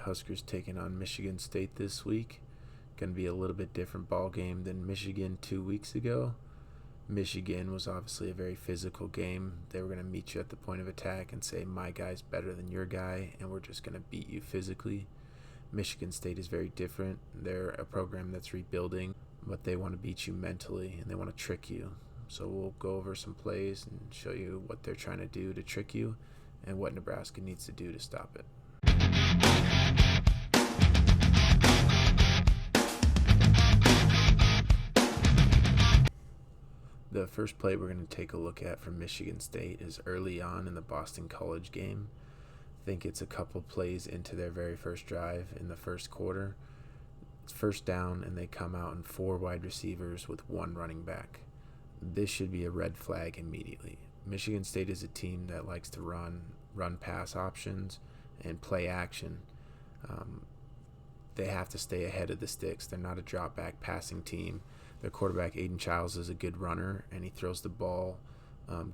Huskers taking on Michigan State this week. Going to be a little bit different ball game than Michigan 2 weeks ago. Michigan was obviously a very physical game. They were going to meet you at the point of attack and say, my guy's better than your guy, and we're just going to beat you physically. Michigan State is very different. They're a program that's rebuilding, but they want to beat you mentally, and they want to trick you. So we'll go over some plays and show you what they're trying to do to trick you and what Nebraska needs to do to stop it. The first play we're going to take a look at from Michigan State is early on in the Boston College game. I think it's a couple plays into their very first drive in the first quarter. It's first down, and they come out in 4 wide receivers with 1 running back. This should be a red flag immediately. Michigan State is a team that likes to run pass options and play action. They have to stay ahead of the sticks. They're not a drop back passing team. Their quarterback, Aiden Childs, is a good runner, and he throws the ball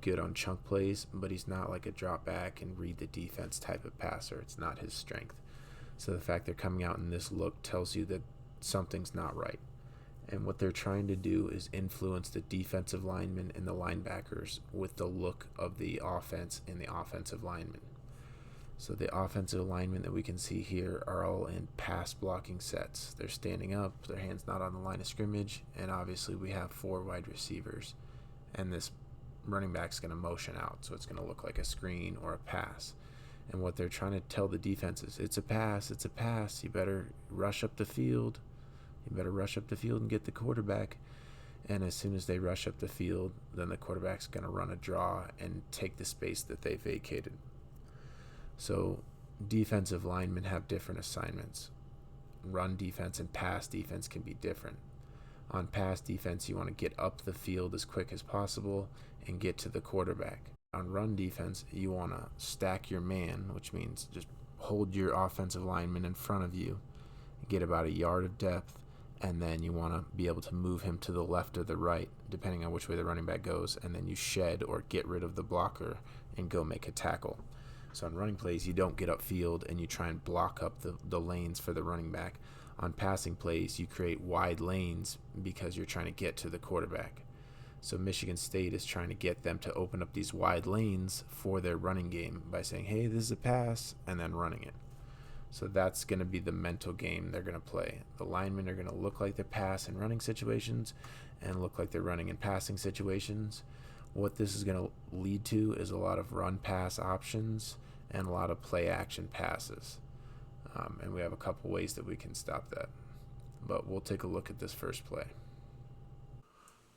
good on chunk plays, but he's not like a drop back and read the defense type of passer. It's not his strength. So the fact they're coming out in this look tells you that something's not right. And what they're trying to do is influence the defensive linemen and the linebackers with the look of the offense and the offensive linemen. So the offensive linemen that we can see here are all in pass blocking sets. They're standing up, their hands not on the line of scrimmage, and obviously we have 4 wide receivers. And this running back's going to motion out, so it's going to look like a screen or a pass. And what they're trying to tell the defense is, it's a pass, you better rush up the field. You better rush up the field and get the quarterback. And as soon as they rush up the field, then the quarterback's going to run a draw and take the space that they vacated. So defensive linemen have different assignments. Run defense and pass defense can be different. On pass defense, you want to get up the field as quick as possible and get to the quarterback. On run defense, you want to stack your man, which means just hold your offensive lineman in front of you, get about a yard of depth, and then you want to be able to move him to the left or the right, depending on which way the running back goes, and then you shed or get rid of the blocker and go make a tackle. So on running plays, you don't get upfield and you try and block up the lanes for the running back. On passing plays, you create wide lanes because you're trying to get to the quarterback. So Michigan State is trying to get them to open up these wide lanes for their running game by saying, hey, this is a pass, and then running it. So that's going to be the mental game they're going to play. The linemen are going to look like they're pass and running situations and look like they're running in passing situations. What this is going to lead to is a lot of run-pass options and a lot of play-action passes. And we have a couple ways that we can stop that. But we'll take a look at this first play.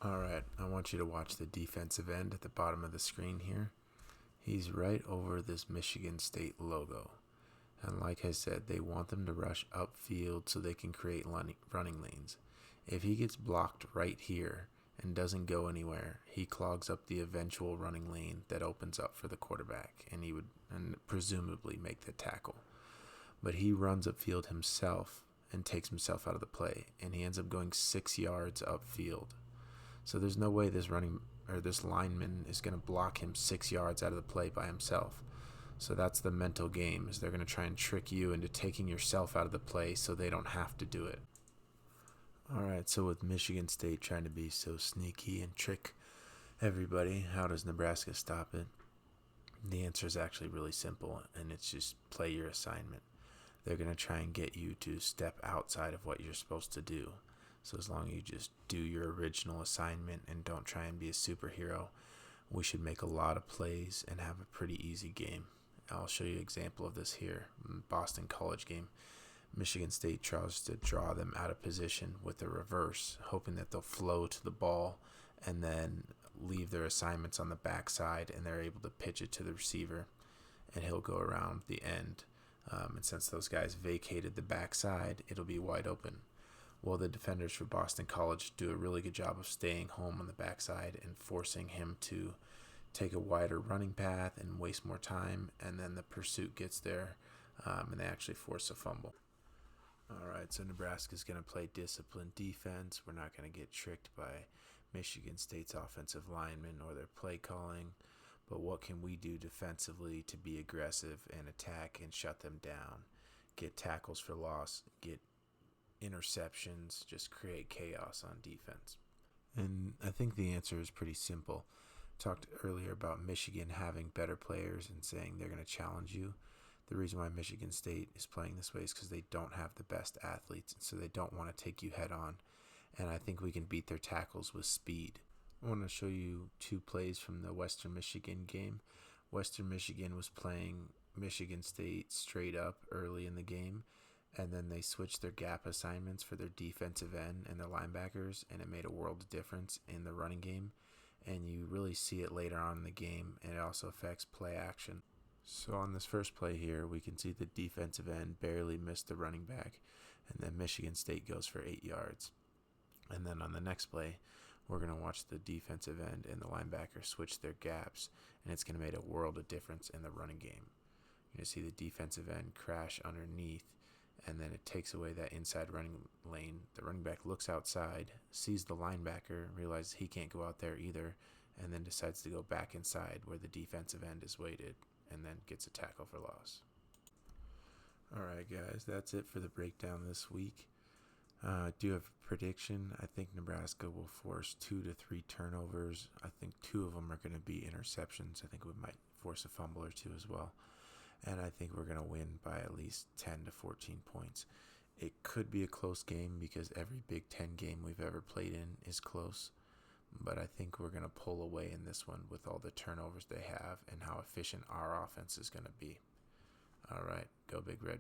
All right, I want you to watch the defensive end at the bottom of the screen here. He's right over this Michigan State logo. And like I said, they want them to rush upfield so they can create running lanes. If he gets blocked right here and doesn't go anywhere, he clogs up the eventual running lane that opens up for the quarterback, and he would presumably make the tackle. But he runs upfield himself and takes himself out of the play, and he ends up going 6 yards upfield. So there's no way this lineman is going to block him 6 yards out of the play by himself. So that's the mental game, is they're going to try and trick you into taking yourself out of the play so they don't have to do it. All right, so with Michigan State trying to be so sneaky and trick everybody, how does Nebraska stop it? The answer is actually really simple, and it's just play your assignment. They're going to try and get you to step outside of what you're supposed to do. So as long as you just do your original assignment and don't try and be a superhero, we should make a lot of plays and have a pretty easy game. I'll show you an example of this here. Boston College game. Michigan State tries to draw them out of position with a reverse, hoping that they'll flow to the ball and then leave their assignments on the backside, and they're able to pitch it to the receiver, and he'll go around the end. And since those guys vacated the backside, it'll be wide open. Well, the defenders for Boston College do a really good job of staying home on the backside and forcing him to take a wider running path and waste more time, and then the pursuit gets there, and they actually force a fumble. All right, so Nebraska's going to play disciplined defense. We're not going to get tricked by Michigan State's offensive linemen or their play calling. But what can we do defensively to be aggressive and attack and shut them down? get tackles for loss, get interceptions, just create chaos on defense? And I think the answer is pretty simple. Talked earlier about Michigan having better players and saying they're going to challenge you. The reason why Michigan State is playing this way is because they don't have the best athletes, and so they don't want to take you head on. And I think we can beat their tackles with speed. I want to show you two plays from the Western Michigan game. Western Michigan was playing Michigan State straight up early in the game, and then they switched their gap assignments for their defensive end and their linebackers, and it made a world of difference in the running game. And you really see it later on in the game, and it also affects play action. So on this first play here, we can see the defensive end barely missed the running back, and then Michigan State goes for 8 yards. And then on the next play, we're going to watch the defensive end and the linebacker switch their gaps, and it's going to make a world of difference in the running game. You're going to see the defensive end crash underneath, and then it takes away that inside running lane. The running back looks outside, sees the linebacker, realizes he can't go out there either, and then decides to go back inside where the defensive end is weighted, and then gets a tackle for loss. All right, guys, that's it for the breakdown this week. I do have a prediction. I think Nebraska will force 2 to 3 turnovers. I think 2 of them are going to be interceptions. I think we might force a fumble or 2 as well. And I think we're going to win by at least 10 to 14 points. It could be a close game because every Big Ten game we've ever played in is close. But I think we're going to pull away in this one with all the turnovers they have and how efficient our offense is going to be. All right, go Big Red.